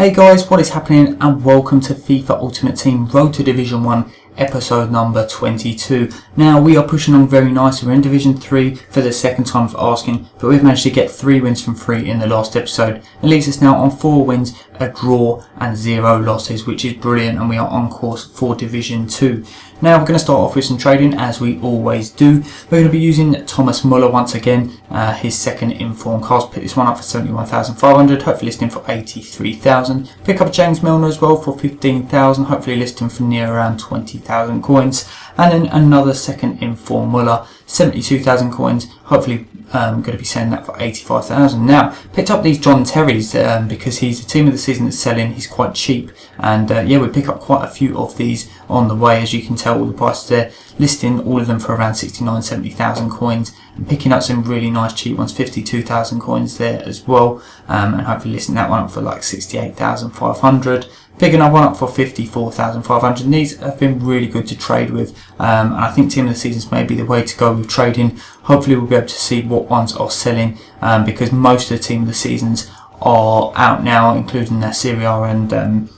Hey guys, what is happening and welcome to FIFA Ultimate Team Road to Division 1 episode number 22. Now we are pushing on very nice. We're in Division 3 for the second time of asking, but we've managed to get 3 wins from 3 in the last episode. It leaves us now on 4 wins, a draw and 0 losses, which is brilliant, and we are on course for Division 2. Now we're going to start off with some trading as we always do. We're going to be using Thomas Muller once again, his second inform card. Pick this one up for 71,500, hopefully listing for 83,000. Pick up James Milner as well for 15,000, hopefully listing for near around 20,000 coins. And then another second inform Muller, 72,000 coins, hopefully going to be selling that for 85,000. Now, picked up these John Terrys because he's the team of the season that's selling. He's quite cheap, and yeah, we pick up quite a few of these on the way. As you can tell, all the prices there, listing all of them for around 70,000 coins, and picking up some really nice cheap ones, 52,000 coins there as well, and hopefully listing that one up for like 68,500. Picking up one up for 54,500. And these have been really good to trade with, and I think Team of the Seasons may be the way to go with trading. Hopefully we'll be able to see what ones are selling, because most of the Team of the Seasons are out now, including their Serie A and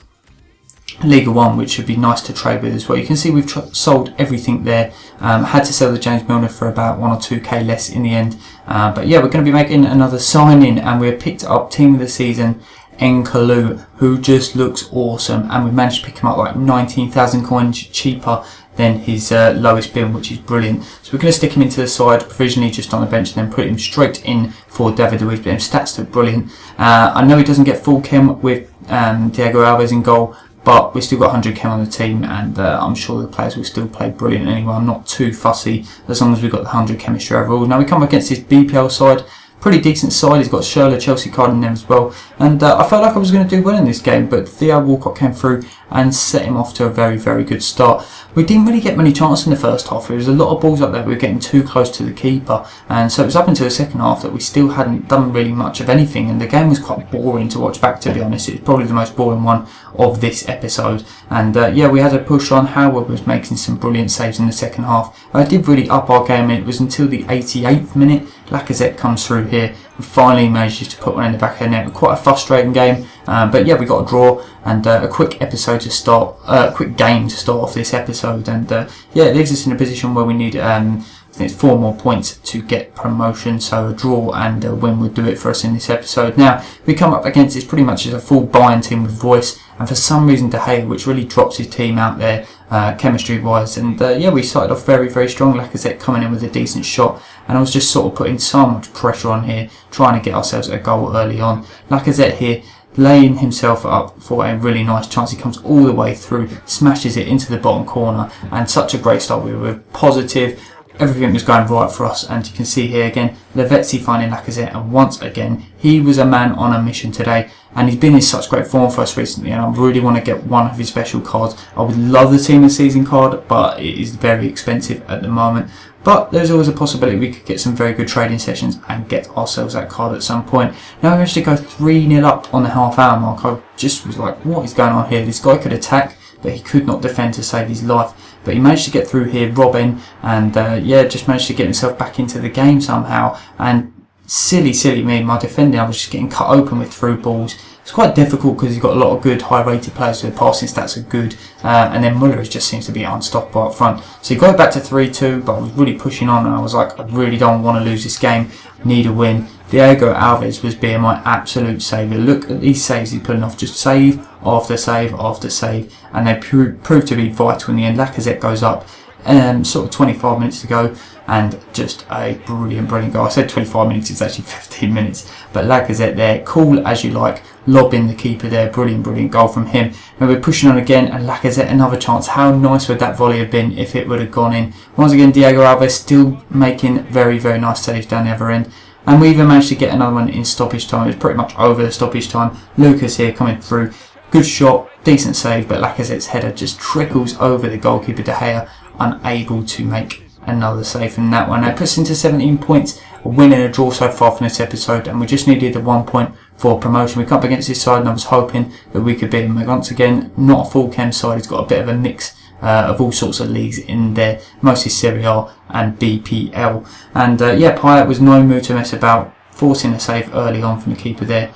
Ligue 1, which should be nice to trade with as well. You can see we've sold everything there. Had to sell the James Milner for about 1 or 2k less in the end, but yeah, we're going to be making another signing, and we've picked up Team of the Season Nkalu, who just looks awesome, and we managed to pick him up like 19,000 coins cheaper than his lowest bin, which is brilliant. So we're going to stick him into the side provisionally just on the bench, and then put him straight in for David Luiz. But his stats look brilliant. I know he doesn't get full chem with Diego Alves in goal, but we've still got 100 chem on the team, and I'm sure the players will still play brilliant anyway. I'm not too fussy as long as we've got the 100 chemistry overall. Now we come against this BPL side. Pretty decent side. He's got Schürrle, Chelsea card in there as well, and I felt like I was going to do well in this game, but Theo Walcott came through and set him off to a very, very good start. We didn't really get many chances in the first half. There was a lot of balls up there. We were getting too close to the keeper, and so it was up until the second half that we still hadn't done really much of anything, and the game was quite boring to watch back, to be honest. It's probably the most boring one of this episode, and yeah, we had a push on. Howard was making some brilliant saves in the second half. I did really up our game, and it was until the 88th minute Lacazette comes through here and finally manages to put one in the back of the net. Quite a frustrating game, but yeah, we got a draw, and a quick episode to start, quick game to start off this episode, and yeah, it leaves us in a position where we need I think it's 4 more points to get promotion, so a draw and a win would do it for us in this episode. Now, we come up against it's pretty much a full Bayern team with voice, and for some reason De Gea, which really drops his team out there chemistry wise, and yeah, we started off very, very strong. Lacazette coming in with a decent shot, and I was just sort of putting so much pressure on here, trying to get ourselves a goal early on. Lacazette here laying himself up for a really nice chance. He comes all the way through, smashes it into the bottom corner, and such a great start. We were positive. Everything was going right for us, and you can see here again Lavezzi finding Lacazette, and once again he was a man on a mission today, and he's been in such great form for us recently, and I really want to get one of his special cards. I would love the Team of the Season card, but it is very expensive at the moment. But there's always a possibility we could get some very good trading sessions and get ourselves that card at some point. Now we managed to go 3-0 up on the half-hour mark. I just was like, what is going on here? This guy could attack, but he could not defend to save his life. But he managed to get through here, Robin, and yeah, just managed to get himself back into the game somehow. And silly me, my defending, I was just getting cut open with through balls. It's quite difficult because he's got a lot of good high-rated players, so the passing stats are good. And then Muller just seems to be unstoppable up front. So he got it back to 3-2, but I was really pushing on, and I was like, I really don't want to lose this game. Need a win. Diego Alves was being my absolute saviour. Look at these saves he's pulling off, just save after save after save, and they proved to be vital in the end. Lacazette goes up, sort of 25 minutes to go, and just a brilliant goal. I said 25 minutes, it's actually 15 minutes, but Lacazette there, cool as you like, lobbing the keeper there, brilliant goal from him. And we're pushing on again, and Lacazette another chance. How nice would that volley have been if it would have gone in? Once again, Diego Alves still making very nice saves down the other end. And we even managed to get another one in stoppage time. It was pretty much over the stoppage time. Lucas here coming through. Good shot, decent save, but Lacazette's header just trickles over the goalkeeper De Gea, unable to make another save from that one. That puts us into 17 points, a win and a draw so far from this episode, and we just needed the 1 point for promotion. We come up against this side, and I was hoping that we could beat him. Once again, not a full chem side. He's got a bit of a mix of all sorts of leagues in there, mostly Serie A and BPL. And yeah, Payet was no mood to mess about, forcing a save early on from the keeper there.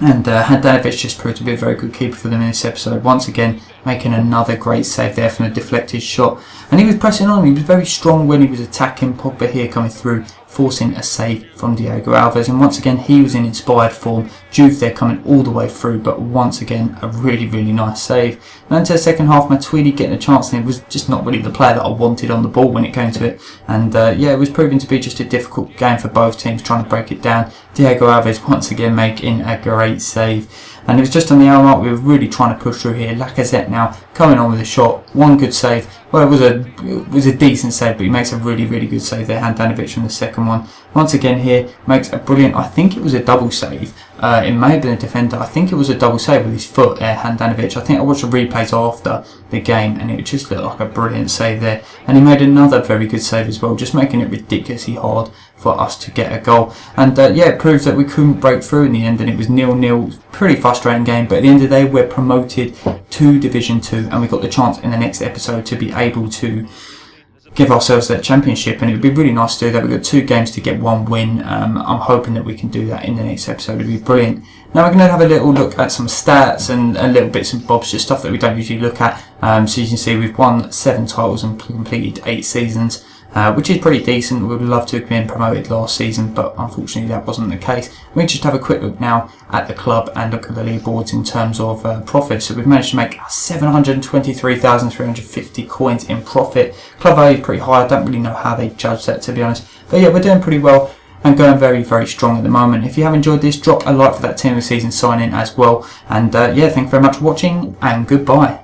And Handanovic just proved to be a very good keeper for them in this episode, once again making another great save there from a deflected shot. And he was pressing on, he was very strong when he was attacking. Pogba here coming through, forcing a save from Diego Alves, and once again he was in inspired form. Juve there coming all the way through, but once again a really nice save. And into the second half, Matuidi getting a chance, and it was just not really the player that I wanted on the ball when it came to it. And yeah, it was proving to be just a difficult game for both teams, trying to break it down. Diego Alves once again making a great save. And it was just on the hour mark, we were really trying to push through here. Lacazette now coming on with a shot, one good save. Well, it was a decent save, but he makes a really good save there. Handanovic from the second one. Once again here, makes a brilliant, I think it was a double save. It may have been a defender. I think it was a double save with his foot there, Handanovic. I think I watched the replays after the game, and it just looked like a brilliant save there. And he made another very good save as well, just making it ridiculously hard for us to get a goal. And yeah, it proves that we couldn't break through in the end, and it was 0-0. Pretty frustrating game, but at the end of the day, we're promoted to Division 2, and we've got the chance in the next episode to be able to give ourselves that championship, and it would be really nice to do that. We've got 2 games to get 1 win. I'm hoping that we can do that in the next episode. It would be brilliant. Now we're going to have a little look at some stats and little bits and bobs, just stuff that we don't usually look at. So you can see we've won 7 titles and completed 8 seasons. Which is pretty decent. We would love to have been promoted last season, but unfortunately that wasn't the case. We can just have a quick look now at the club and look at the leaderboards in terms of profit. So we've managed to make 723,350 coins in profit. Club value is pretty high. I don't really know how they judge that, to be honest. But yeah, we're doing pretty well and going very strong at the moment. If you have enjoyed this, drop a like for that team of the season sign in as well. And yeah, thank you very much for watching, and goodbye.